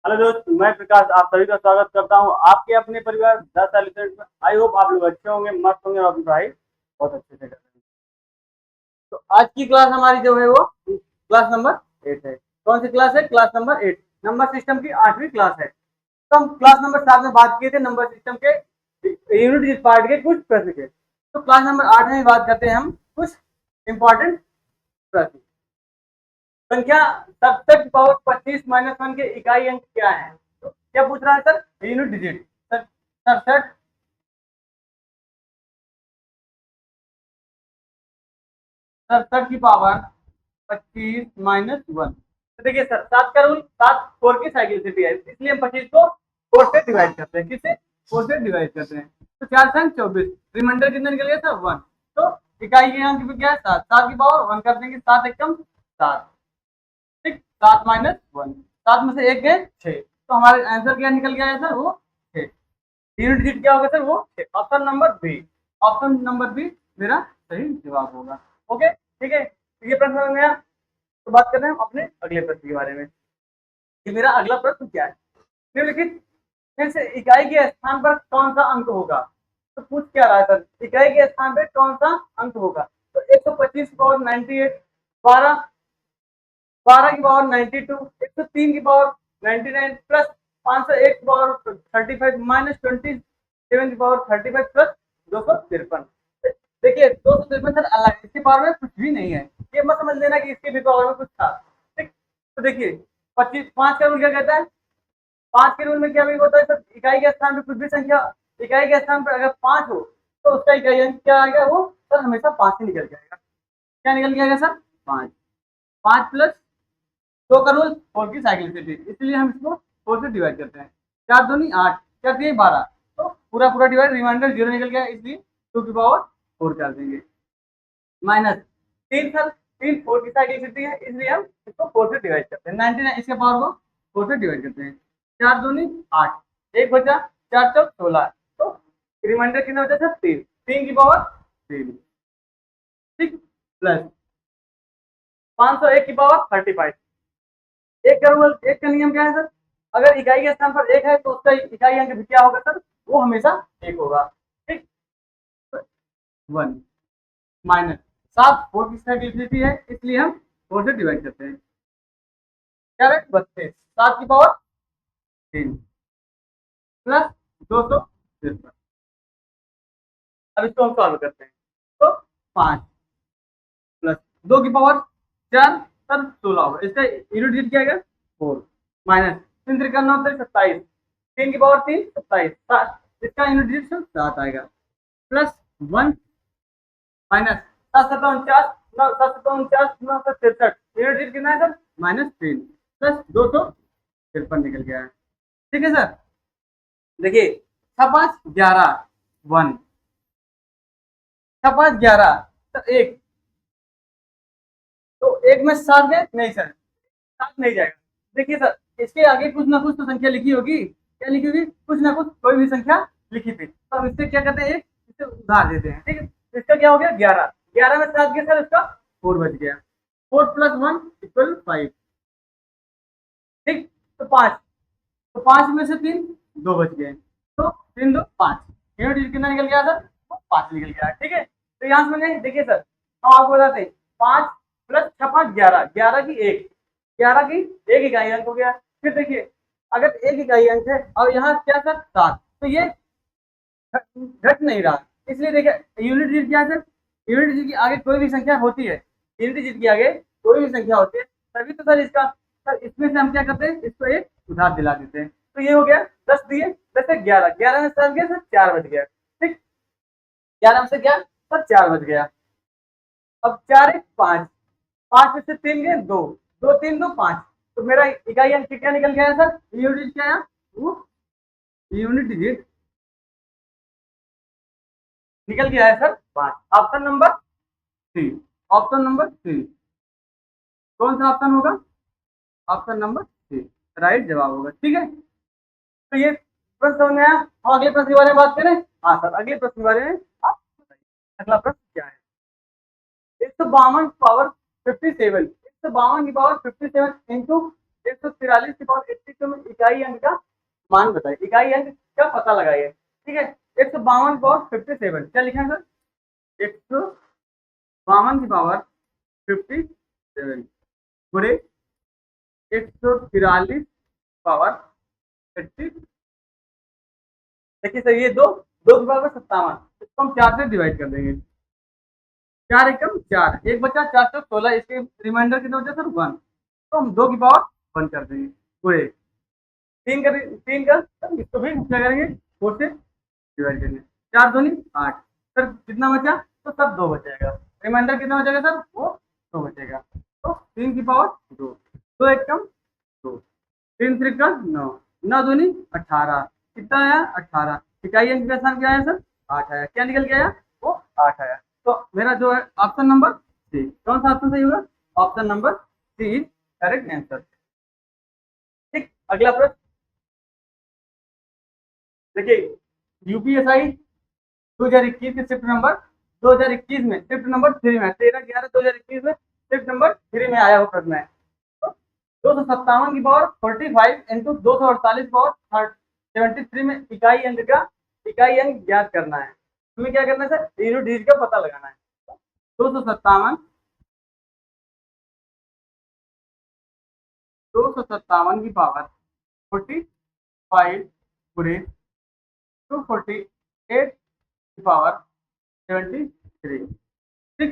Hello दोस्त, मैं प्रकाश आप सभी का स्वागत करता हूं आपके अपने परिवार 10 साल में। आई होप आप लोग अच्छे होंगे, मस्त होंगे और अपनी पढ़ाई बहुत अच्छे से कर रहे हैं। तो आज की क्लास हमारी जो है वो क्लास नंबर 8 है। कौन सी क्लास है? Class number 8। नंबर सिस्टम की 8वीं क्लास है। तो हम क्लास नंबर 7 में बात किए थे नंबर सिस्टम के यूनिट पार्ट के कुछ प्रश्न के। तो क्लास नंबर 8 में भी बात करते हैं हम कुछ इंपॉर्टेंट प्रश्न। संख्या 67 की पावर 25 - 1 के इकाई अंक क्या है? तो क्या पूछ रहा है सर? Unit digit. सड़सठ 67 की पावर 25 - 1। तो देखिए सर, 7 का रूल 7 4 की साइकिल सिटी है, इसलिए हम 25 को 4 से डिवाइड करते हैं। किससे? 4 से डिवाइड करते हैं। तो 4 संग 24, रिमाइंडर कितने निकल गया सर? 1। तो इकाई के अंक क्या है? 7। 7 की पावर 1 कर देंगे, 7 एकम 7। ठीक, 7 - 1, 7 में से एक गए 6। तो हमारे आंसर क्या निकल गया है सर? वो 6। यूनिट डिजिट क्या होगा सर? वो 6। Option number B. Option number B मेरा सही जवाब होगा। ओके, ठीक है, तो ये प्रश्न समझ में आया। तो बात कर रहे हैं हम अपने अगले प्रश्न के बारे में कि मेरा अगला प्रश्न क्या है। निम्नलिखित फिर से इकाई के स्थान पर कौन सा अंक होगा? तो पूछ क्या रहा है सर? इकाई के स्थान पर कौन सा अंक होगा? तो 125 की पावर 98, 12 12 की पावर 92, 103 की पावर 99 प्लस 501 की पावर 35 माइनस 27 की पावर 35 प्लस 253। देखिए 253 सर अलग है, इसकी पावर में कुछ भी नहीं है। ये मत समझ लेना कि इसके भी पावर में कुछ था। ठीक, तो देखिए 25 5 का रूल क्या कहता है? 5 के रूल में क्या भी होता है सर? इकाई के स्थान पर कुछ भी संख्या, इकाई के स्थान पर अगर 5 हो तो उसका इकाई अंक क्या आएगा? वो सर हमेशा 5 ही निकल जाएगा। क्या निकल के आएगा सर? 5। 5 प्लस 2 का रूल 4 की साइकिल से थी, इसलिए हम इसको 4 से डिवाइड करते हैं। 4 दूनी 8, 4 दिए 12। तो पूरा पूरा डिवाइड, रिमाइंडर 0 निकल गया, इसलिए 2 की पावर 4 कर देंगे। माइनस 3 सर, 3 4 की साइकिल सिटी है, इसलिए हम इसको 4 से डिवाइड करते हैं। 99 इसके पावर को 4 से डिवाइड करते हैं। 4 दूनी 8, एक बचा, 4 चौक 16। तो रिमाइंडर कितना बचा सर? 3। 3 की पावर 3। ठीक, प्लस 501 की पावर 35। एक का रूल, एक का नियम क्या है सर? अगर इकाई के स्थान पर एक है तो उसका इकाई अंक भी क्या होगा सर? वो हमेशा एक होगा। ठीक, 1 माइनस 7 4 की स्टेबिलिटी है, इसलिए हम 4 से डिवाइड करते हैं। क्या है? 32। 7 की पावर 3 प्लस 253। अब इसको हम सॉल्व करते हैं। तो 5 प्लस 2 की पावर 4 तब 16 होगा। इसका यूनिट डिजिट क्या आएगा? 4 माइनस 3 3 9 27, 3 की पावर 3 27, 7। इसका यूनिट डिजिट 7 आएगा। Plus 1 minus 7 7 49, 9 7 7 49, 9 7 63। यूनिट डिजिट कितना है सर? -3 प्लस 253 निकल गया है। ठीक है सर, देखिए 6 5 11 1, 6 5 11 तो एक, तो एक में 7 गए नहीं सर, 7 नहीं जाएगा। देखिए सर, इसके आगे कुछ ना कुछ तो संख्या लिखी होगी। क्या लिखी होगी? कुछ ना कुछ कोई भी संख्या लिखी थी, तो हम इससे क्या करते हैं? एक इसे उधार देते हैं। ठीक है, इसका क्या हो गया? 11। 11 में 7 गया सर, इसका 4 बच गया। 4 प्लस 1 इक्वल 5। ठीक, तो 5, तो 5 में से 3 2 बच गए। तो 3 2 5, यूनिट कितना निकल गया सर? तो 5 निकल गया। ठीक है, तो यहाँ से मैंने देखिए सर, हम आपको बताते हैं 5 प्लस 6 5 11, 11 की एक, 11 की एक इकाई अंक हो गया। फिर देखिए अगर एक इकाई अंक है और यहाँ क्या सर? 7, तो ये घट नहीं रहा, इसलिए देखिए यूनिट डिजिट क्या है सर? यूनिट डिजिट के आगे कोई भी संख्या होती है, यूनिट डिजिट के आगे कोई भी संख्या होती है तभी तो सर इसका, सर इसमें से हम क्या करते हैं? इसको एक उधार दिला देते हैं। तो ये हो गया 10 दिए, 10 से 11, 11 में 7 गया सर, 4 बच गया। ठीक, 11 में से क्या सर? 4 बच गया। अब 4 1 5, 5 में से 3 गए 2, 2 3 2 5। तो मेरा इकाई अंक क्या निकल गया है सर? यूनिट डिजिट क्या है? वो यूनिट डिजिट निकल गया है sir 5। Option number 3। Option number 3 कौन सा ऑप्शन होगा? ऑप्शन नंबर 3 राइट जवाब होगा। ठीक है, तो ये प्रश्न समझ में आया। हम अगले प्रश्न के बारे में बात करें। हाँ सर, अगले प्रश्न के बारे में आप बताइए। अगला प्रश्न क्या है? 152 पावर 57, 152 की पावर 57 इंटू 143 की पावर 82 में इकाई अंक का मान बताइए, इकाई अंक का पता लगाइए। ठीक है, 152 की पावर 57, क्या लिखा है सर? 152 की पावर 57 गुणे 143 पावर 80। देखिए सर, ये दो दो की पावर 57, इसको हम 4 से डिवाइड कर देंगे। 4 एकम 4, एक बचा 4 चौक 16, इसके रिमाइंडर कितना बचा सर? 1। तो हम 2 की पावर 1 कर देंगे गुणे 3 का सर, इसको भी क्या करेंगे? 4 से डिवाइड करेंगे। 4 दूनी 8, सर कितना बचा? तो सर 2 बचेगा। रिमाइंडर कितना बचेगा सर? वो 2 बचेगा। तो 3 की पावर 2, 2 एकम 2, 3 त्रिका 9, 9 दूनी 18, कितना आया? 18। इकाई अंक का स्थान क्या आया सर? 8 आया। क्या निकल के आया? वो 8 आया। तो मेरा जो है ऑप्शन नंबर सी, कौन सा ऑप्शन सही होगा? Option number C is correct answer. ठीक, अगला प्रश्न देखिए, यूपीएसआई 2021 के शिफ्ट नंबर 2021 में शिफ्ट नंबर 3 में 13/11/2021 में शिफ्ट नंबर 3 में आया हुआ प्रश्न है। 257 की पावर 45 इंटू 248 पावर 73 में इकाई अंक ज्ञात करना है। तुम्हें क्या करना है सर? यूनिट डिजिट का पता लगाना है। 257 की पावर 45 गुणे 248 की पावर 73। ठीक,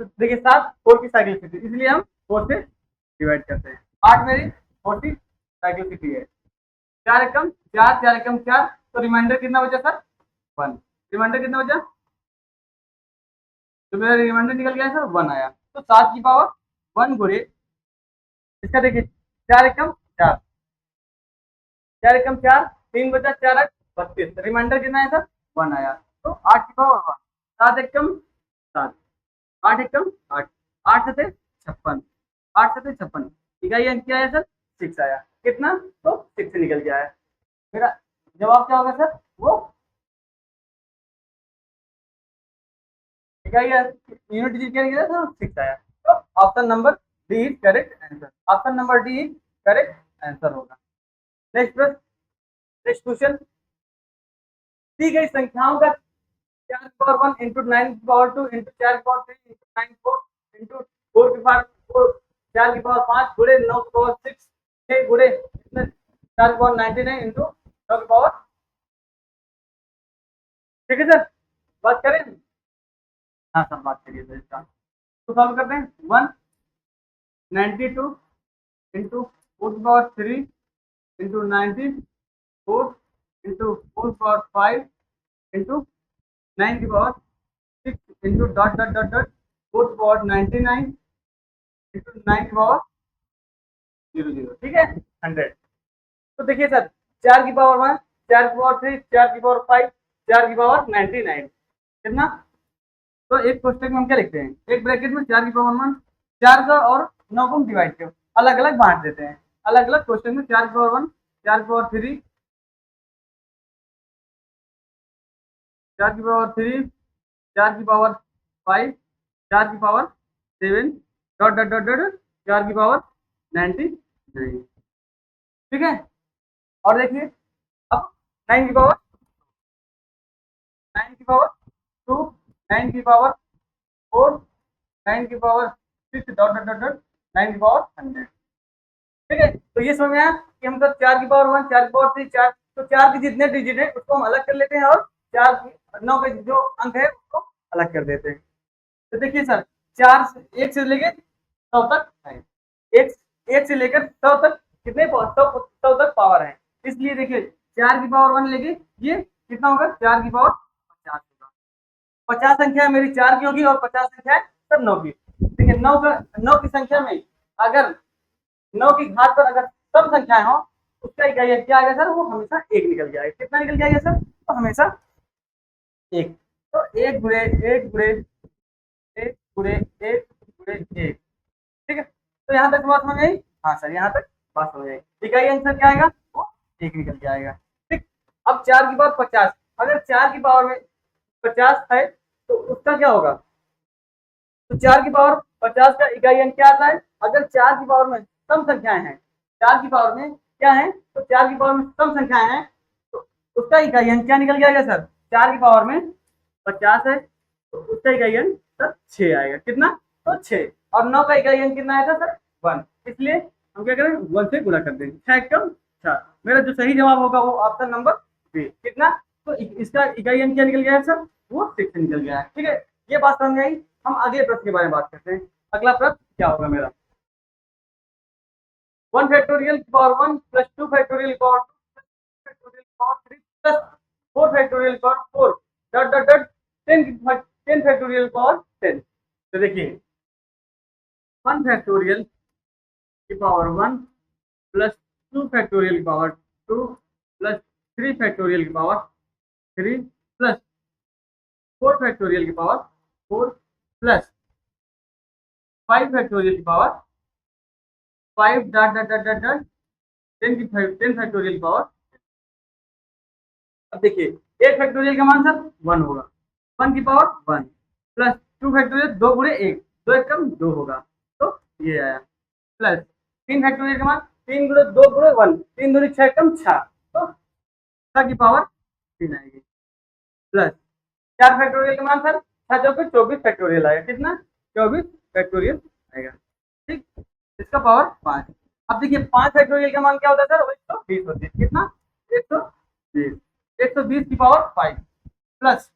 तो देखिए 7 4 की साइकिल सिटी, इसलिए हम 4 से डिवाइड करते हैं। 8 मेरी 4 की साइकिल सिटी है। 4 एकम 4, 4 एकम 4, तो रिमाइंडर कितना बचा सर? 1। रिमाइंडर कितना बचा? तो मेरा रिमाइंडर निकल गया सर, 1 आया। तो 7 की पावर 1 गुणे इसका देखिए 4 एकम 4, 4 एकम 4, 3 बचा 4 8 32, रिमाइंडर कितना है सर? 1 आया। तो 8 की पावर 1, 7 एकम 7, 8 एकम 8, 8 सते 56, 8 सते 56, इकाई अंक क्या आया सर? 6 आया। कितना? तो 6 निकल के आया। मेरा जवाब क्या होगा सर? वो इकाई यूनिट डिजिट क्या निकला सर? 6 आया। तो option number D is correct answer. Option number D is correct answer होगा। नेक्स्ट प्रश्न, नेक्स्ट क्वेश्चन, दी गई संख्याओं का 4 की पावर 1 इंटू 9 की पावर 2 इंटू 4 की पावर 3 इंटू 9 की पावर इंटू 4 की पावर 4, 4 की पावर 5 गुणे 9 की पावर 6 6 गुणे 4 की पावर 99 इंटू 9 की पावर। ठीक है सर, बात करें? हाँ सर, बात करिए सर इसका। तो सॉल्व करते हैं। 192 इंटू 4 की पावर 3 इंटू 94 इंटू 4 की पावर 5 इंटू 9 की power 6 into dot dot dot dot 4 की पावर 99 इंटू 9 की पावर 00। ठीक है, 100। तो देखिए सर, 4 की पावर 1, 4 की पावर 3, 4 की पावर 5, 4 की पावर 99, कितना? तो एक कोष्टक में हम क्या लिखते हैं? एक ब्रैकेट में 4 की पावर 1, 4 का और 9 को हम डिवाइड कर अलग अलग बांट देते हैं। अलग अलग क्वेश्चन में 4 की पावर 1, 4 की पावर 3, 4 की पावर 3, 4 की पावर 5, 4 की power 7 dot dot dot dot 4 की पावर 99। ठीक है, और देखिए अब 9 की पावर 9 की पावर 2, 9 की पावर 4, 9 की power 6 dot dot dot dot 9 की पावर 100। ठीक है, तो ये समझ में आया कि हम सब 4 की पावर 1, 4 की पावर 3, 4, तो 4 के जितने डिजिट है उसको हम अलग कर लेते हैं, और 9 के जो अंक है उसको अलग कर देते हैं। तो देखिए सर, 4 से 1 से लेके 100 तक है। एक एक से लेकर 100 तक कितने 100 तक पावर है। इसलिए देखिए 4 की पावर 1 लेके ये कितना होगा? 4 की पावर 50 होगा। 50 संख्या मेरी 4 की होगी और 50 संख्या है सर 9 की। देखिए 9 की संख्या में अगर 9 की घात पर अगर सम संख्याएं हो, उसका इकाई क्या आएगा सर? वो हमेशा 1 निकल के आएगा। कितना निकल के आएगा सर? तो हमेशा 1। तो 1 गुणे 1 गुणे 1 गुणे 1 गुणे 1। ठीक है, तो यहाँ तक बात हो गई। हाँ सर, यहाँ तक बात हो जाएगी। इकाई आंसर क्या आएगा? वो 1 निकल के आएगा। ठीक, अब 4 की पावर 50, अगर 4 की पावर में 50 है तो उसका क्या होगा? तो 4 की पावर 50 का इकाई अंक क्या आता है? अगर 4 की पावर में सम संख्याएं हैं, 4 की पावर में क्या है, तो 4 की पावर में सम संख्याएं हैं, तो उसका इकाई अंक क्या निकल जाएगा सर, 4 की पावर में 50 है, तो उसका इकाई अंक सर 6 आएगा। कितना, तो 6। और 9 का इकाई अंक कितना आया था सर, 1। इसलिए हम क्या करें, 1 से गुणा कर देंगे। 6 कम 6। मेरा जो सही जवाब होगा वो ऑप्शन नंबर बी। कितना, तो इसका इकाई अंक क्या निकल गया है सर, वो 6 निकल गया है। ठीक है, ये बात समझ में आई। हम अगले प्रश्न के बारे में बात करते हैं। अगला प्रश्न क्या होगा मेरा, 1 फैक्टोरियल की पावर 1 प्लस 2 फैक्टोरियल की पावर 2 फैक्टोरियल की पावर 3 प्लस 4 फैक्टोरियल की power 4 dot dot dot 10 factorial की पावर 10। तो देखिए 1 फैक्टोरियल की पावर 1 प्लस 2 फैक्टोरियल की पावर 2 प्लस 3 फैक्टोरियल की पावर 3 प्लस 4 फैक्टोरियल की पावर 4 प्लस 5 फैक्टोरियल की power 5 dot dot dot dot dot 10 factorial की पावर। अब देखिए 1 फैक्टोरियल का मान सर 1 होगा, 1 की पावर 1 प्लस 2 फैक्टोरियल 2 गुणे 1, 2 1 कम 2 होगा, तो ये आया। प्लस 3 फैक्टोरियल का मान 3 गुणे 2 गुणे 1, 3 दूनी 6 कम 6, तो 6 की पावर 3 आएगी। प्लस 4 फैक्टोरियल का मान सर 6 चौके 24 फैक्टोरियल आएगा। कितना, 24 फैक्टोरियल आएगा। ठीक, इसका पावर 5। अब देखिए 5 फैक्टोरियल का मान क्या होता है सर, 120 होती है। कितना, 120, 120 की पावर 5 प्लस।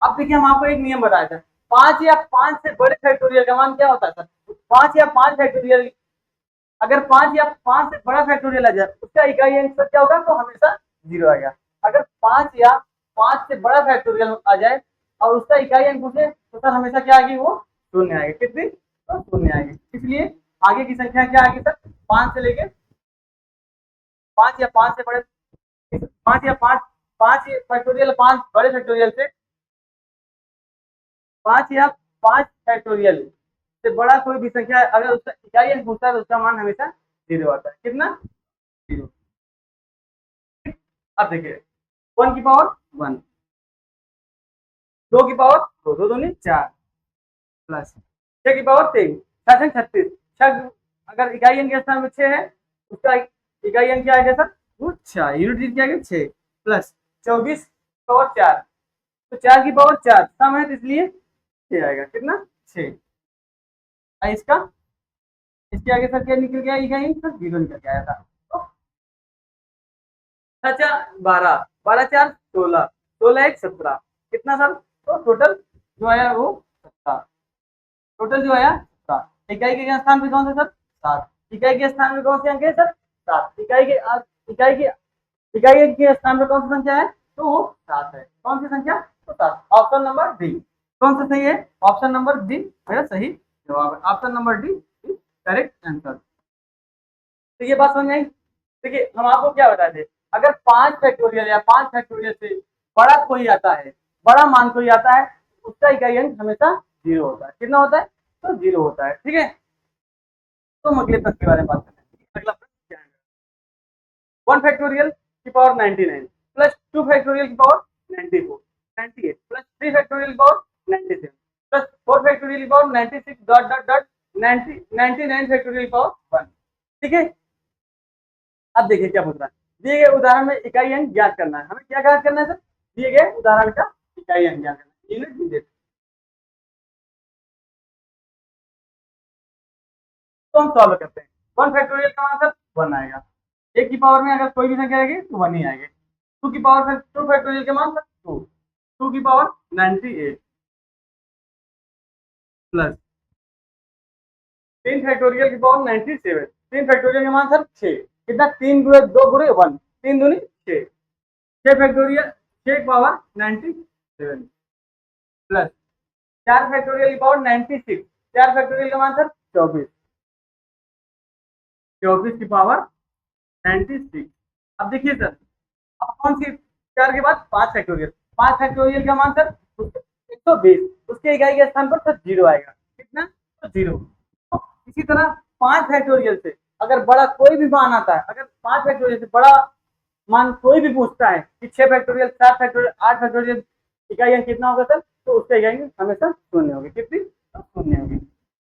अब देखिए हम आपको एक नियम बताया था, 5 या 5 से बड़े फैक्टोरियल का मान क्या होता है सर, 5 या 5 फैक्टोरियल, अगर 5 या 5 से बड़ा फैक्टोरियल आ जाए उसका इकाई अंक सर क्या होगा, तो हमेशा 0 आएगा। अगर 5 या 5 से बड़ा फैक्टोरियल आ जाए और उसका इकाई अंक पूछे तो सर हमेशा क्या आएगी, वो 0 आएगी। कितनी, तो 0 आएगी। इसलिए आगे की संख्या क्या आएगी सर, 5 से लेके 5 या 5 से बड़े, 5 या 5, 5 फैक्टोरियल, 5 बड़े फैक्टोरियल से, 5 या 5 फैक्टोरियल से बड़ा कोई भी संख्या अगर उसका इकाई अंक पूछता है तो उसका मान हमेशा 0 आता है। कितना, 0। अब देखिए 1 की पावर 1, 2 की पावर 2, 2 दूनी 4 प्लस 6 की पावर 3, 6 36, 6 अगर इकाई अंक के स्थान में 6 है उसका इकाई अंक क्या आएगा सर, वो 6, यूनिट क्या आएगा 6 प्लस 24 पावर 4, तो 4 की पावर 4 सम है तो इसलिए 6 आएगा। कितना, 6। इसका, इसके आगे सर क्या निकल गया, इकाई अंक सर 0 निकल के आया था। तो 6 12, 12 4 16, 16 1 17, कितना सर, तो टोटल जो आया वो 17, टोटल जो आया 7। इकाई के स्थान पे कौन सा सर, 7। इकाई के स्थान में कौन से अंक है सर, 7। इकाई के स्थान में कौन सी संख्या है, तो वो 7 है। कौन सी संख्या, तो 7। ऑप्शन नंबर डी कौन सा सही है, ऑप्शन नंबर डी मेरा सही जवाब है। Option number D is correct answer. तो ये बात समझ में आई। देखिए हम आपको क्या बताए थे, अगर 5 फैक्टोरियल या 5 फैक्टोरियल से बड़ा कोई आता है, बड़ा मान कोई आता है, उसका इकाई अंक हमेशा 0 होता है। कितना होता है, तो 0 होता है। ठीक है, तो हम अगले प्रश्न के बारे में बात करते हैं। अगला प्रश्न क्या है, 1 फैक्टोरियल की पावर 99 प्लस 2 फैक्टोरियल की पावर 94 98 प्लस 3 फैक्टोरियल की पावर 97 प्लस 4 फैक्टोरियल की power 96 dot dot dot 90 99 factorial की पावर 1। ठीक है, अब देखिए क्या पूछ रहा है, दिए गए उदाहरण में इकाई अंक ज्ञात करना है। हमें क्या ज्ञात करना है सर, दिए गए उदाहरण का इकाई अंक ज्ञात करना है। यूनिट भी देते, तो हम सॉल्व करते हैं। 1 फैक्टोरियल का मान सर 1 आएगा, एक की पावर में अगर कोई भी संख्या आएगी तो 1 ही आएगी। 2 की पावर में 2 फैक्टोरियल के मान सर 2, 2 की पावर 98 प्लस 3 फैक्टोरियल की पावर 97, 3 फैक्टोरियल के मान सर 6, कितना, 3 गुणे 2 गुणे 1, 3 दूनी 6, 6 फैक्टोरियल 6 की पावर 97 प्लस 4 फैक्टोरियल की पावर 96, 4 फैक्टोरियल का मान सर 24, 24 की पावर 96। अब देखिए सर, अब कौन सी, 4 के बाद 5 फैक्टोरियल, 5 फैक्टोरियल का मान सर 120, उसके इकाई के स्थान पर सर 0 आएगा। कितना, तो 0। तो इसी तरह 5 फैक्टोरियल से अगर बड़ा कोई भी मान आता है, अगर 5 फैक्टोरियल से बड़ा मान कोई भी पूछता है कि 6 फैक्टोरियल 7 फैक्टोरियल 8 फैक्टोरियल इकाई अंक कितना होगा सर, तो उसका इकाई अंक हमेशा 0 होगी। कितनी, तो 0 होगी।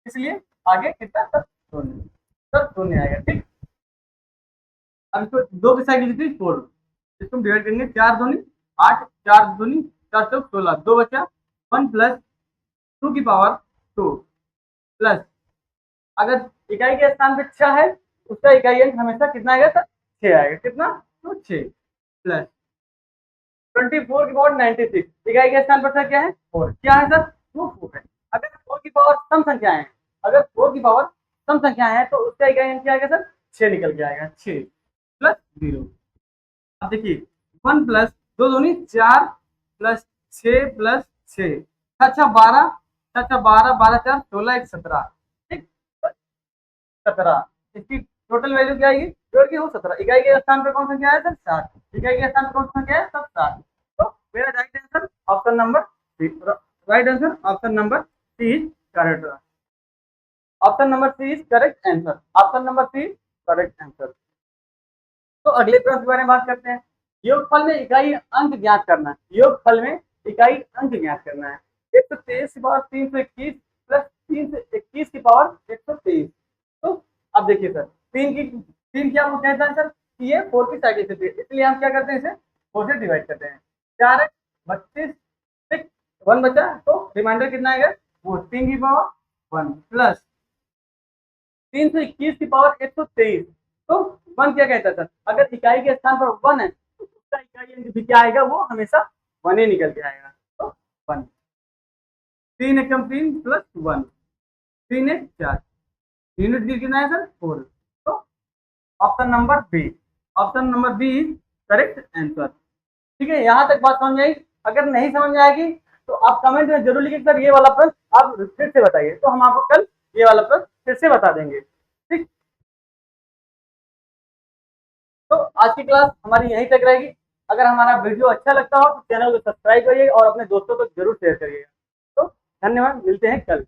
इसलिए आगे कितना सर 0, सर 0 आएगा। ठीक, अब इसको 2 की साइकिल थी 4, इसको डिवाइड करेंगे 4 दूनी 8, 4 दूनी 4 चौक 16, 2 बचा 1 प्लस 2 की पावर 2 प्लस, अगर इकाई के स्थान पे 6 है उसका इकाई अंक हमेशा कितना आएगा सर? 6 आएगा। कितना? तो 6 प्लस 24 की पावर 96, इकाई के स्थान पर सर क्या है? 4। क्या है सर? वो 4 है। अगर 4 की पावर सम संख्या है, अगर 4 की पावर सम संख्या है तो उसका इकाई अंक क्या आएगा सर? 6 निकल के आएगा। 6 प्लस 0। अब देखिए 1 प्लस 2 दूनी 4 प्लस 6 प्लस 6, अच्छा 12, अच्छा 12, 12 4 16, 1 17, ठीक, 17। इसकी टोटल वैल्यू क्या आएगी? जोड़ के हो 17। इकाई के स्थान पर कौन सा क्या है सर? 7। इकाई के स्थान पर कौन सा क्या है? सब 7। तो मेरा right answer option number C, right answer option number C is correct. Option number C is correct answer. Option number C correct answer. तो अगले प्रश्न के बारे में बात करते हैं। योगफल में इकाई अंक ज्ञात करना है। योगफल में इकाई अंक ज्ञात करना है। 123 की पावर 321 प्लस 321 की पावर 123। तो अब देखिए सर, 3 क्या वो कहता है सर कि ये 4 की साइकिल से, इसलिए हम क्या करते हैं, इसे 4 से डिवाइड करते हैं। 4 है 32, 6 1 बचा, तो रिमाइंडर कितना आएगा? वो 3 की पावर 1 प्लस 321 की पावर 123। तो 1 क्या कहता था? अगर इकाई के स्थान पर 1 है तो उसका इकाई अंक भी क्या आएगा? वो हमेशा 1 ही निकल के आएगा। तो 1, 3 एकम 3 प्लस 1, 3 एक 4, यूनिट दी कितना है सर? 4। तो option number B, option number B is correct answer. ठीक है, यहाँ तक बात समझ आई? अगर नहीं समझ में आएगी तो आप कमेंट में जरूर लिखिए सर ये वाला प्रश्न आप फिर से बताइए, तो हम आपको कल ये वाला प्रश्न फिर से बता देंगे। ठीक, तो आज की क्लास हमारी यहीं तक रहेगी। अगर हमारा वीडियो अच्छा लगता हो तो चैनल को सब्सक्राइब करिए और अपने दोस्तों को जरूर शेयर करिएगा। तो धन्यवाद, मिलते हैं कल।